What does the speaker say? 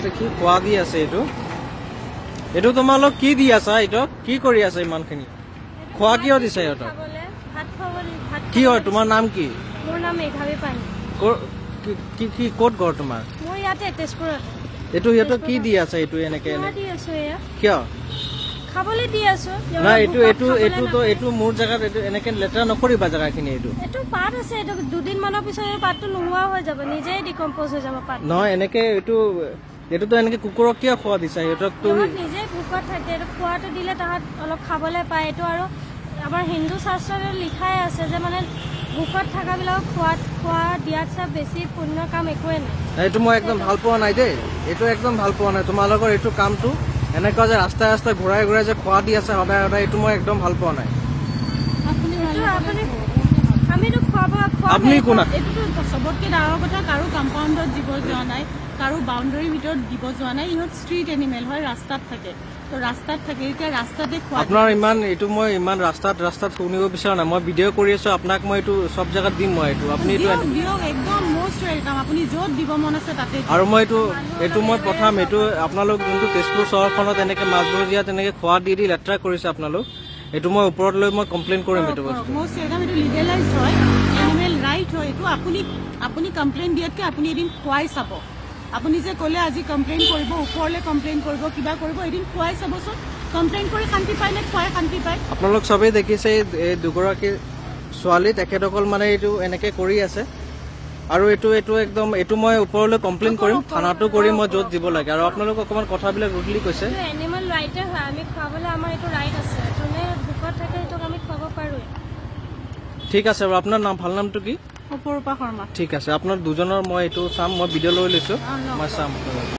দেখি খোৱা দি আছে এইটো তোমালোক কি দি আছা এইটো কি কৰি আছে ইমানখিনি খোৱা কিয় দিছে ইহঁতক কি হয় তোমাৰ নাম কি মোৰ নাম মেঘাবী পানী কি ক'ত ঘৰ তোমাৰ মই ইয়াতে তেজপুৰত এইটো ইহঁতক কি দি আছে এইটো এনেকে কিয় খাবলৈ দি আছো না এইটো মোৰ জায়গাত এইটো এনেকে লেতেৰা নকৰিবা জায়গাখিনি এইটো পাত আছে এইটো দুদিন মানৰ পিছত এই পাতটো নোহোৱা হৈ যাব নিজেই ডিকম্পোজ হৈ যাব পাত নহয় এনেকে এইটোতো এনেকে কুকুৰক কিয় খোৱা দিছা সিহঁতকতো নিজে ভোকত থাকে এইটো খোৱাটো দিলে তাহাঁত অলপ খাবলৈ পায় এইটো আৰু আমাৰ হিন্দু শাস্ত্ৰত লিখাই আছে যে মানে ভোকত থকাবিলাকক খোৱা দিয়াত চাই বেছি পুণ্য কাম একোৱে নাই এইটো মই একদম ভাল পোৱা নাই দেই এইটো একদম ভাল পোৱা নাই তোমালোকৰ এইটো কামটো এনেকুৱা যে ৰাস্তাই ৰাস্তাই ঘূৰাই ঘূৰাই যে খোৱা দি আছে সদায় সদায় এইটো মই একদম ভাল পোৱা নাই আপুনি কোন এইটোতো চবতকে ডাঙৰ কথা কাৰো কম্পাউণ্ডত দিব যোৱা নাই কাৰো বাউণ্ডাৰীৰ ভিতৰত দিব যোৱা নাই ইহঁত ষ্ট্ৰীট এনিমেল হয় ৰাস্তাত থাকে তো ৰাস্তাত থাকে এতিয়া ৰাস্তাতে খোৱা আপোনাৰ মই ইমান ৰাস্তাত শুনিব বিচৰা নাই মই ভিডিঅ' কৰি আছো আপোনাক মই এইটো সব জায়গাত দিম মই এইটো আপুনি দিয়ক একদম মোষ্ট ৱেলকাম আপুনি য'ত দিব মন আছে তাতে আৰু মই এইটো মই পঠাম এইটো আপোনালোক যোনটো তেজপুৰ চহৰখনত এনেকে মাছবৰীয়া তেনেকে খোৱা দি লেতেৰা কৰিছে আপোনালোক এইটো মই ওপৰত লৈ মই কমপ্লেইন কৰিম এইটো বস্তু মোষ্ট ৱেলকাম এইটো লিগেলাইজ হয় এনিমেল ৰাইট হয় এইটো আপুনি কমপ্লেইন দিয়াতকে আপুনি এদিন খুৱাই চাব আপুনি যে ক'লে আজি কমপ্লেইন কৰিব ওপৰলৈ কমপ্লেইন কৰিব কিবা কৰিব এদিন খুৱাই চাবচোন কমপ্লেইন কৰি শান্তি পায় নে খুৱাই শান্তি পায় আপোনালোক চবেই দেখিছে এই দুগৰাকী ছোৱালী তেখেতসকল মানে এইটো এনেকে কৰি আছে আৰু এইটো মই ওপৰলৈ কমপ্লেইন কৰিম থানাটো কৰি মই য'ত দিব লাগে আৰু আপোনালোক অকমান কথাবিলাক ৰুডলি কৈছে এনিমেল ৰাইটে হয় আমি খাবলৈ আমাৰ এইটো ৰাইট আছে যোনে ভোকত থাকে এইটোক আমি খুৱাব পাৰোঁ ঠিক আছে বাৰু আপোনাৰ ভাল নামটো কি অপৰূপা শৰ্মা ঠিক আছে আপোনাৰ দুজনৰ মই এইটো চাম মই ভিডিঅ' লৈ লৈছো মই চাম